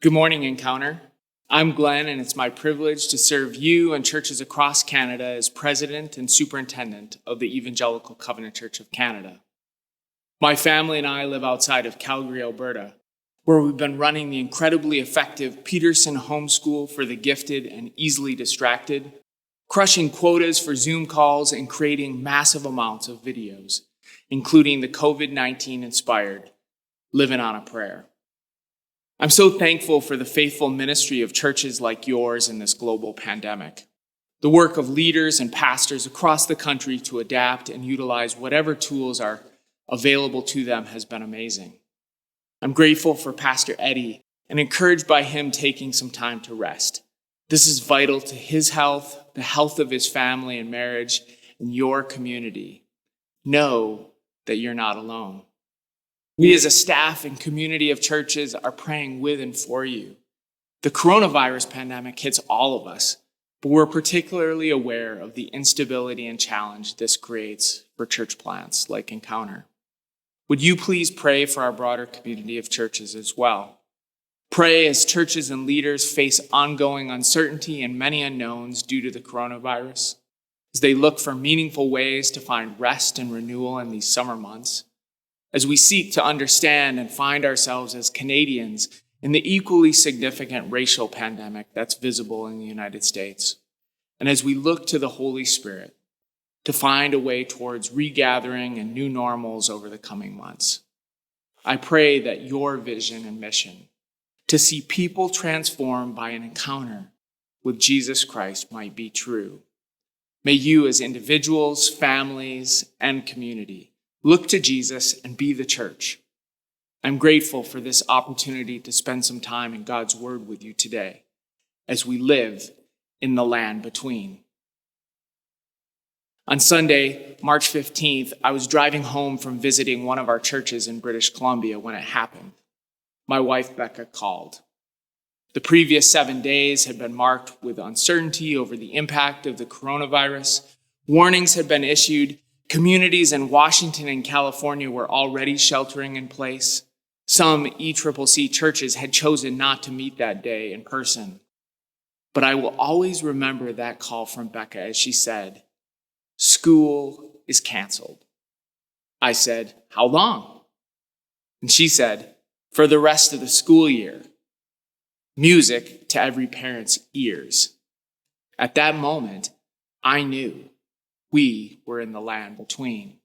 Good morning, Encounter. I'm Glenn, and it's my privilege to serve you and churches across Canada as President and Superintendent of the Evangelical Covenant Church of Canada. My family and I live outside of Calgary, Alberta, where we've been running the incredibly effective Peterson Homeschool for the Gifted and Easily Distracted, crushing quotas for Zoom calls and creating massive amounts of videos, including the COVID-19 inspired Living on a Prayer. I'm so thankful for the faithful ministry of churches like yours in this global pandemic. The work of leaders and pastors across the country to adapt and utilize whatever tools are available to them has been amazing. I'm grateful for Pastor Eddie and encouraged by him taking some time to rest. This is vital to his health, the health of his family and marriage, and your community. Know that you're not alone. We as a staff and community of churches are praying with and for you. The coronavirus pandemic hits all of us, but we're particularly aware of the instability and challenge this creates for church plants like Encounter. Would you please pray for our broader community of churches as well? Pray as churches and leaders face ongoing uncertainty and many unknowns due to the coronavirus, as they look for meaningful ways to find rest and renewal in these summer months, as we seek to understand and find ourselves as Canadians in the equally significant racial pandemic that's visible in the United States, and as we look to the Holy Spirit to find a way towards regathering and new normals over the coming months. I pray that your vision and mission to see people transformed by an encounter with Jesus Christ might be true. May you as individuals, families, and community look to Jesus and be the church. I'm grateful for this opportunity to spend some time in God's word with you today as we live in the land between. On Sunday, March 15th, I was driving home from visiting one of our churches in British Columbia when it happened. My wife, Becca, called. The previous 7 days had been marked with uncertainty over the impact of the coronavirus. Warnings had been issued. Communities in Washington and California were already sheltering in place. Some ECCC churches had chosen not to meet that day in person. But I will always remember that call from Becca as she said, "School is canceled." I said, "How long?" And she said, "For the rest of the school year." Music to every parent's ears. At that moment, I knew we were in the land between.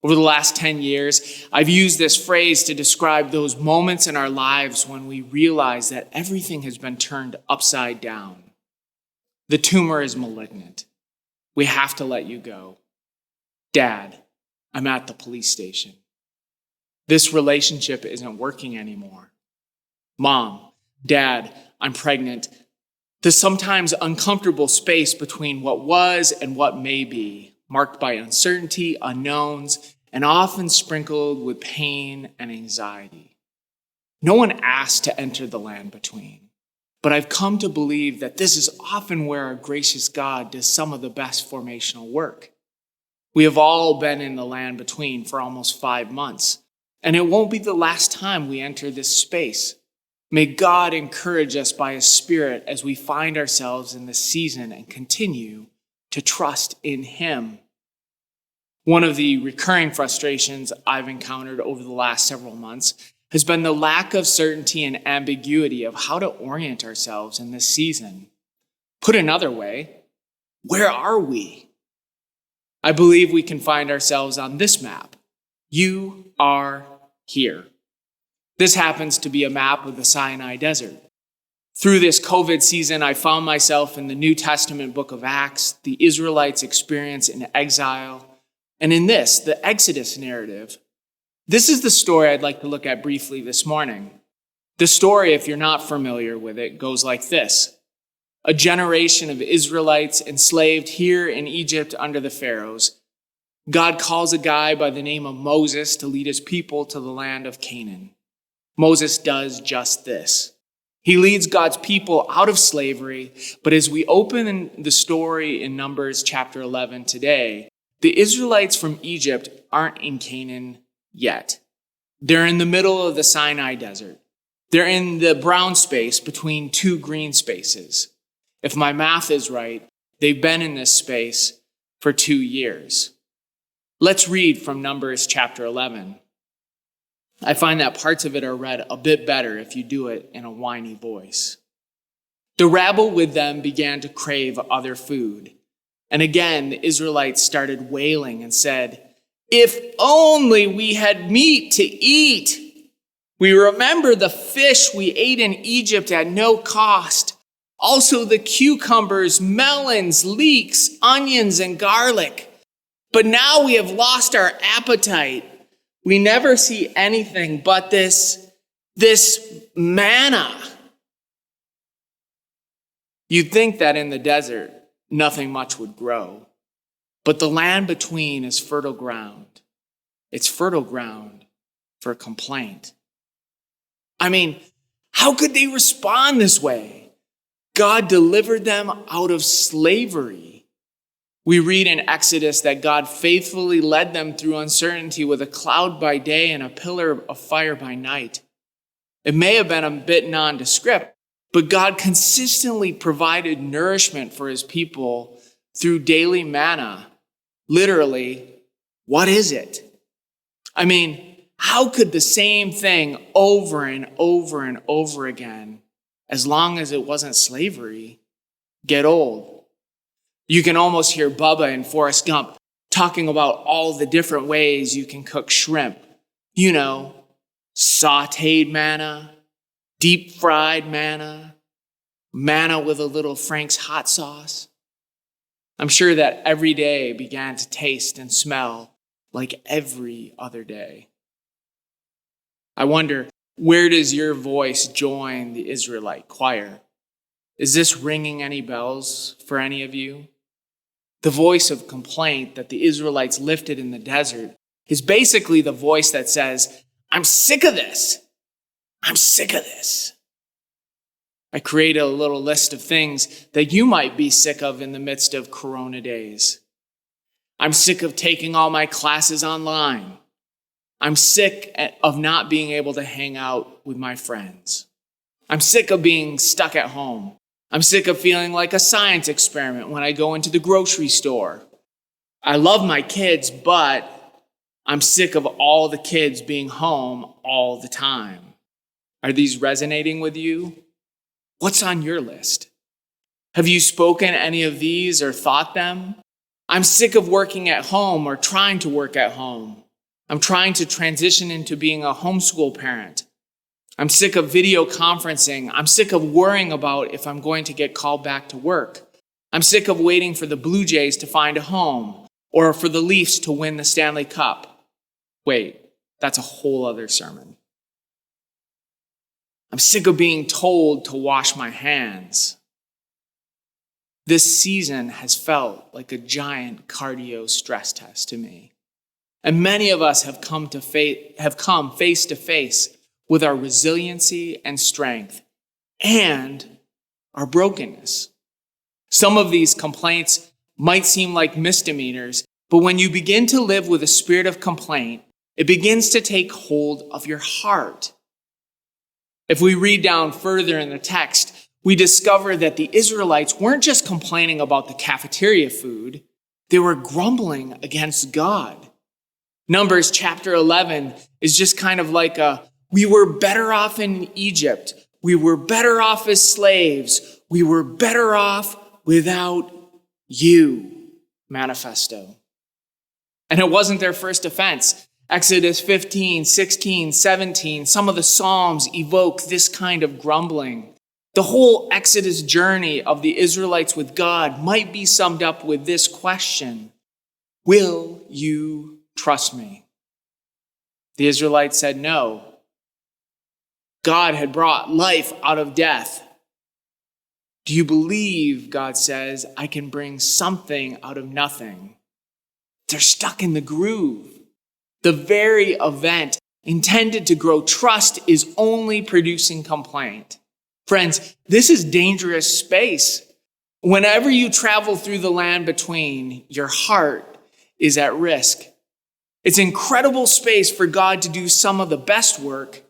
Over the last 10 years, I've used this phrase to describe those moments in our lives when we realize that everything has been turned upside down. The tumor is malignant. We have to let you go. Dad, I'm at the police station. This relationship isn't working anymore. Mom, Dad, I'm pregnant. The sometimes uncomfortable space between what was and what may be, marked by uncertainty, unknowns, and often sprinkled with pain and anxiety. No one asked to enter the land between, but I've come to believe that this is often where our gracious God does some of the best formational work. We have all been in the land between for almost 5 months, and it won't be the last time we enter this space. May God encourage us by His Spirit as we find ourselves in this season and continue to trust in Him. One of the recurring frustrations I've encountered over the last several months has been the lack of certainty and ambiguity of how to orient ourselves in this season. Put another way, where are we? I believe we can find ourselves on this map. You are here. This happens to be a map of the Sinai Desert. Through this COVID season, I found myself in the New Testament book of Acts, the Israelites' experience in exile, and in this, the Exodus narrative. This is the story I'd like to look at briefly this morning. The story, if you're not familiar with it, goes like this. A generation of Israelites enslaved here in Egypt under the Pharaohs. God calls a guy by the name of Moses to lead his people to the land of Canaan. Moses does just this. He leads God's people out of slavery, but as we open the story in Numbers chapter 11 today, the Israelites from Egypt aren't in Canaan yet. They're in the middle of the Sinai Desert. They're in the brown space between two green spaces. If my math is right, they've been in this space for 2 years. Let's read from Numbers chapter 11. I find that parts of it are read a bit better if you do it in a whiny voice. The rabble with them began to crave other food. And again, the Israelites started wailing and said, "If only we had meat to eat. We remember the fish we ate in Egypt at no cost. Also the cucumbers, melons, leeks, onions, and garlic. But now we have lost our appetite. We never see anything but this manna." You'd think that in the desert, nothing much would grow. But the land between is fertile ground. It's fertile ground for complaint. I mean, how could they respond this way? God delivered them out of slavery. We read in Exodus that God faithfully led them through uncertainty with a cloud by day and a pillar of fire by night. It may have been a bit nondescript, but God consistently provided nourishment for his people through daily manna. Literally, what is it? I mean, how could the same thing over and over and over again, as long as it wasn't slavery, get old? You can almost hear Bubba and Forrest Gump talking about all the different ways you can cook shrimp. You know, sauteed manna, deep fried manna, manna with a little Frank's hot sauce. I'm sure that every day began to taste and smell like every other day. I wonder, where does your voice join the Israelite choir? Is this ringing any bells for any of you? The voice of complaint that the Israelites lifted in the desert is basically the voice that says, "I'm sick of this. I'm sick of this." I created a little list of things that you might be sick of in the midst of Corona days. I'm sick of taking all my classes online. I'm sick of not being able to hang out with my friends. I'm sick of being stuck at home. I'm sick of feeling like a science experiment when I go into the grocery store. I love my kids, but I'm sick of all the kids being home all the time. Are these resonating with you? What's on your list? Have you spoken any of these or thought them? I'm sick of working at home or trying to work at home. I'm trying to transition into being a homeschool parent. I'm sick of video conferencing. I'm sick of worrying about if I'm going to get called back to work. I'm sick of waiting for the Blue Jays to find a home or for the Leafs to win the Stanley Cup. Wait, that's a whole other sermon. I'm sick of being told to wash my hands. This season has felt like a giant cardio stress test to me. And many of us have come face to face with our resiliency and strength and our brokenness. Some of these complaints might seem like misdemeanors, but when you begin to live with a spirit of complaint, it begins to take hold of your heart. If we read down further in the text, we discover that the Israelites weren't just complaining about the cafeteria food, they were grumbling against God. Numbers chapter 11 is just kind of like we were better off in Egypt. We were better off as slaves. We were better off without you manifesto. And it wasn't their first offense. Exodus 15, 16, 17, some of the Psalms evoke this kind of grumbling. The whole Exodus journey of the Israelites with God might be summed up with this question: will you trust me? The Israelites said no. God had brought life out of death. Do you believe, God says, I can bring something out of nothing? They're stuck in the groove. The very event intended to grow trust is only producing complaint. Friends, this is dangerous space. Whenever you travel through the land between, your heart is at risk. It's incredible space for God to do some of the best work,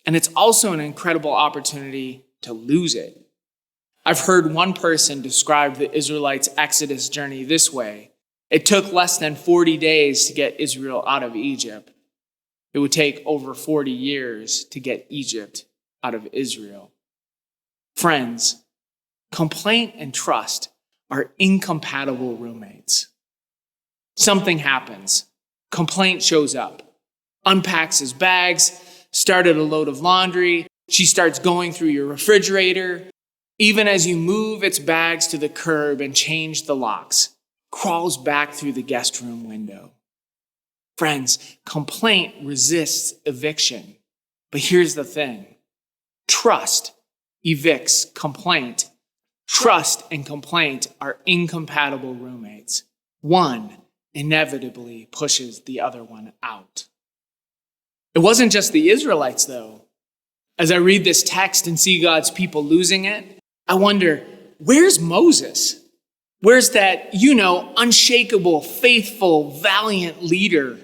And it's also an incredible opportunity to lose it. I've heard one person describe the Israelites' Exodus journey this way. It took less than 40 days to get Israel out of Egypt. It would take over 40 years to get Egypt out of Israel. Friends, complaint and trust are incompatible roommates. Something happens. Complaint shows up, unpacks his bags, started a load of laundry. She starts going through your refrigerator. Even as you move its bags to the curb and change the locks, crawls back through the guest room window. Friends, complaint resists eviction. But here's the thing. Trust evicts complaint. Trust and complaint are incompatible roommates. One inevitably pushes the other one out. It wasn't just the Israelites, though. As I read this text and see God's people losing it, I wonder, where's Moses? Where's that, unshakable, faithful, valiant leader?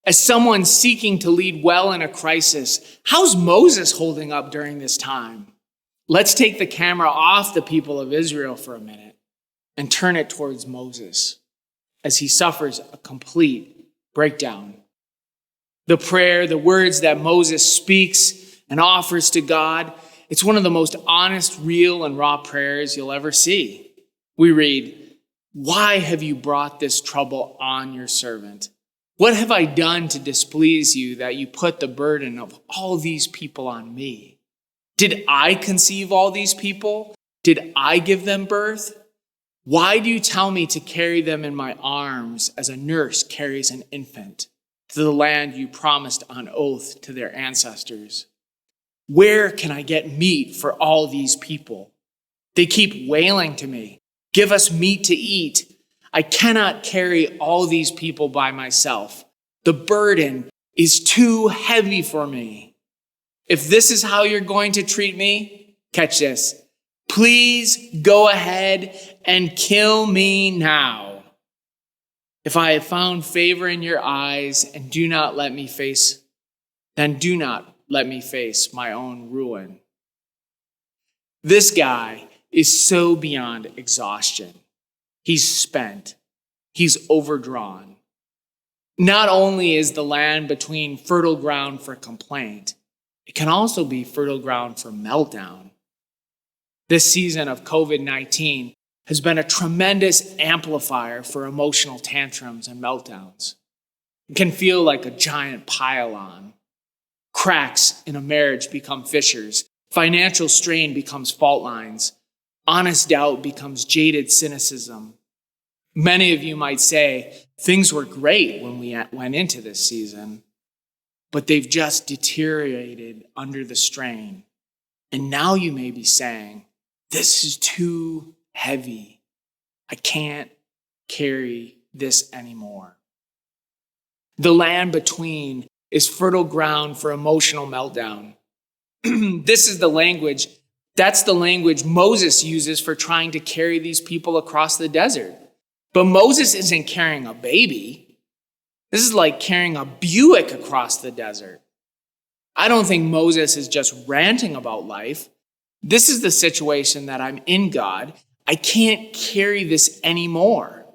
As someone seeking to lead well in a crisis, how's Moses holding up during this time? Let's take the camera off the people of Israel for a minute and turn it towards Moses as he suffers a complete breakdown. The prayer, the words that Moses speaks and offers to God, it's one of the most honest, real, and raw prayers you'll ever see. We read, "Why have you brought this trouble on your servant? What have I done to displease you that you put the burden of all these people on me? Did I conceive all these people? Did I give them birth? Why do you tell me to carry them in my arms as a nurse carries an infant to the land you promised on oath to their ancestors? Where can I get meat for all these people? They keep wailing to me, 'Give us meat to eat.' I cannot carry all these people by myself. The burden is too heavy for me. If this is how you're going to treat me," catch this, "please go ahead and kill me now. If I have found favor in your eyes and do not let me face my own ruin." This guy is so beyond exhaustion. He's spent. He's overdrawn. Not only is the land between fertile ground for complaint, it can also be fertile ground for meltdown. This season of COVID-19 has been a tremendous amplifier for emotional tantrums and meltdowns. It can feel like a giant pile-on. Cracks in a marriage become fissures. Financial strain becomes fault lines. Honest doubt becomes jaded cynicism. Many of you might say, things were great when we went into this season, but they've just deteriorated under the strain. And now you may be saying, this is too heavy. I can't carry this anymore. The land between is fertile ground for emotional meltdown. That's the language Moses uses for trying to carry these people across the desert. But Moses isn't carrying a baby. This is like carrying a Buick across the desert. I don't think Moses is just ranting about life. This is the situation that I'm in, God. I can't carry this anymore.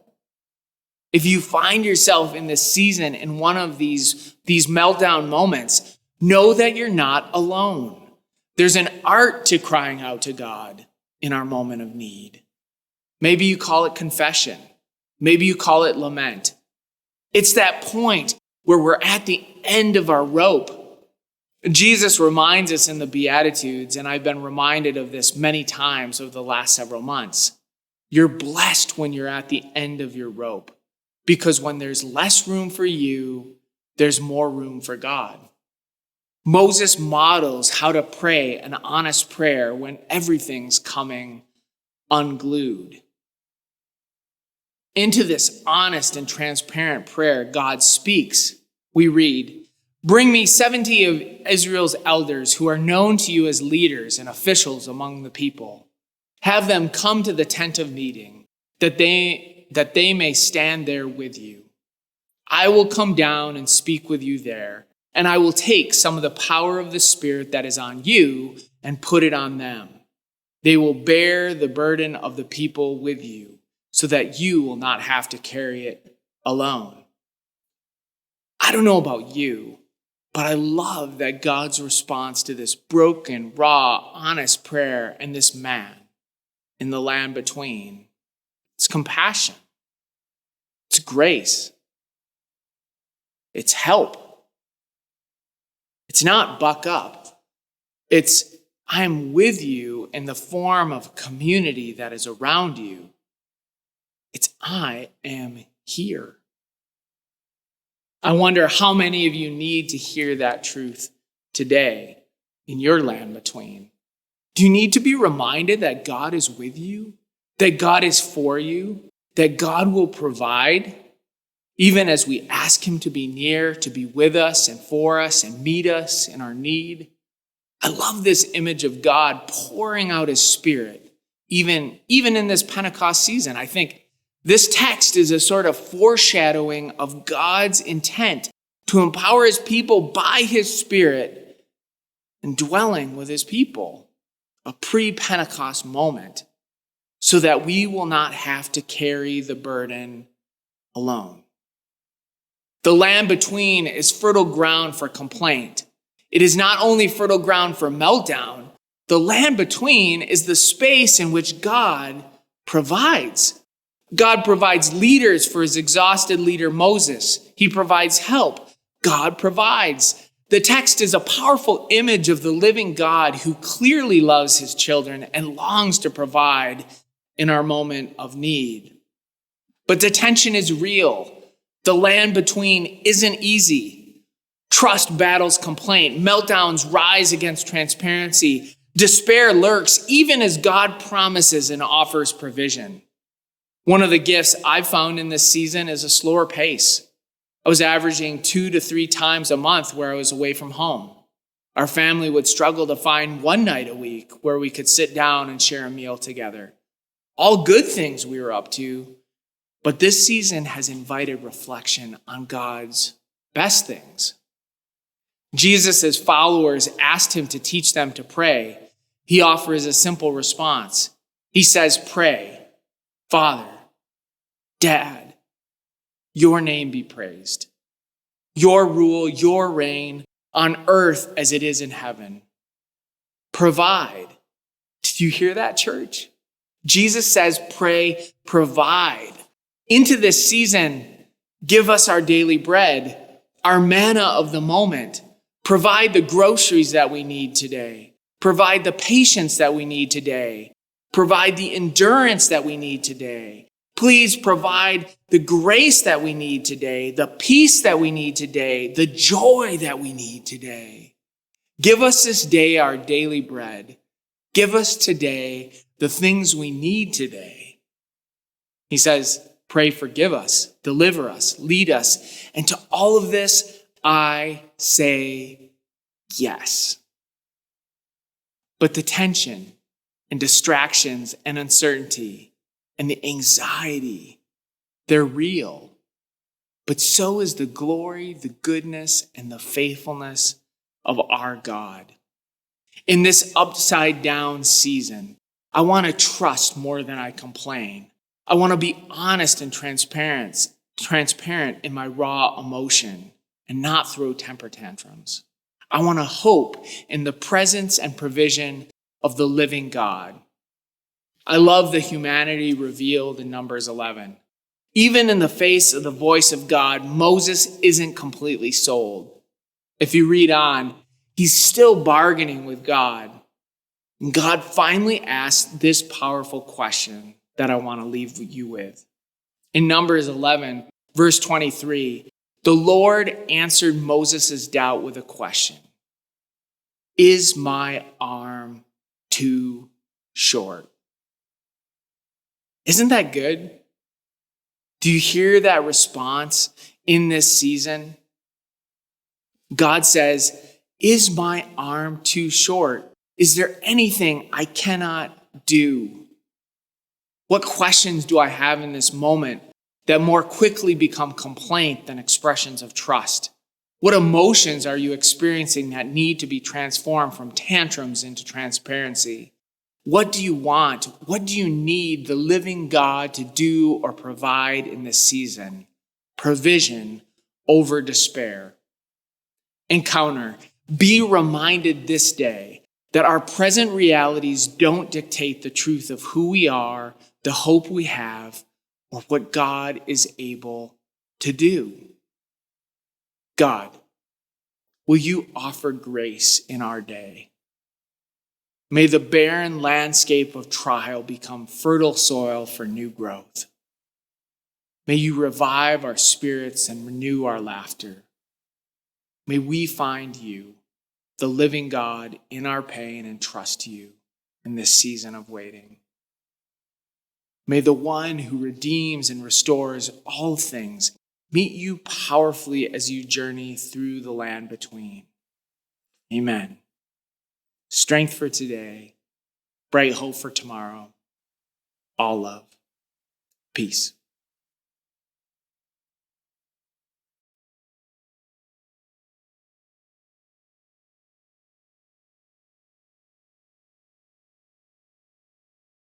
If you find yourself in this season in one of these meltdown moments, know that you're not alone. There's an art to crying out to God in our moment of need. Maybe you call it confession. Maybe you call it lament. It's that point where we're at the end of our rope. Jesus reminds us in the Beatitudes, and I've been reminded of this many times over the last several months. You're blessed when you're at the end of your rope, because when there's less room for you, there's more room for God. Moses models how to pray an honest prayer when everything's coming unglued. Into this honest and transparent prayer, God speaks. We read, "Bring me 70 of Israel's elders who are known to you as leaders and officials among the people. Have them come to the tent of meeting, that they may stand there with you. I will come down and speak with you there, and I will take some of the power of the Spirit that is on you and put it on them. They will bear the burden of the people with you so that you will not have to carry it alone. I don't know about you, but I love that God's response to this broken, raw, honest prayer and this man in the land between, it's compassion. It's grace. It's help. It's not buck up. It's I'm with you in the form of community that is around you. It's I am here. I wonder how many of you need to hear that truth today in your land between. Do you need to be reminded that God is with you, that God is for you, that God will provide, even as we ask him to be near, to be with us and for us and meet us in our need? I love this image of God pouring out his Spirit, even in this Pentecost season. I think this text is a sort of foreshadowing of God's intent to empower his people by his Spirit and dwelling with his people, a pre-Pentecost moment, so that we will not have to carry the burden alone. The land between is fertile ground for complaint. It is not only fertile ground for meltdown. The land between is the space in which God provides. God provides leaders for his exhausted leader Moses. He provides help. God provides. The text is a powerful image of the living God who clearly loves his children and longs to provide in our moment of need. But the tension is real. The land between isn't easy. Trust battles complaint. Meltdowns rise against transparency. Despair lurks even as God promises and offers provision. One of the gifts I've found in this season is a slower pace. I was averaging 2 to 3 times a month where I was away from home. Our family would struggle to find one night a week where we could sit down and share a meal together. All good things we were up to, but this season has invited reflection on God's best things. Jesus' followers asked him to teach them to pray. He offers a simple response. He says, pray, Father, Dad, your name be praised. Your rule, your reign on earth as it is in heaven. Provide. Did you hear that, church? Jesus says, pray, provide. Into this season, give us our daily bread, our manna of the moment. Provide the groceries that we need today. Provide the patience that we need today. Provide the endurance that we need today. Please provide the grace that we need today, the peace that we need today, the joy that we need today. Give us this day our daily bread. Give us today the things we need today. He says, pray, forgive us, deliver us, lead us. And to all of this, I say yes. But the tension and distractions and uncertainty and the anxiety, they're real. But so is the glory, the goodness, and the faithfulness of our God. In this upside down season, I want to trust more than I complain. I want to be honest and transparent in my raw emotion and not throw temper tantrums. I want to hope in the presence and provision of the living God. I love the humanity revealed in Numbers 11. Even in the face of the voice of God, Moses isn't completely sold. If you read on, he's still bargaining with God. And God finally asked this powerful question that I want to leave you with. In Numbers 11, verse 23, the Lord answered Moses' doubt with a question. Is my arm too short? Isn't that good? Do you hear that response in this season? God says, is my arm too short? Is there anything I cannot do? What questions do I have in this moment that more quickly become complaint than expressions of trust? What emotions are you experiencing that need to be transformed from tantrums into transparency? What do you want? What do you need the living God to do or provide in this season? Provision over despair. Encounter. Be reminded this day that our present realities don't dictate the truth of who we are, the hope we have, or what God is able to do. God, will you offer grace in our day? May the barren landscape of trial become fertile soil for new growth. May you revive our spirits and renew our laughter. May we find you, the living God, in our pain and trust you in this season of waiting. May the one who redeems and restores all things meet you powerfully as you journey through the land between. Amen. Strength for today, bright hope for tomorrow. All love. Peace.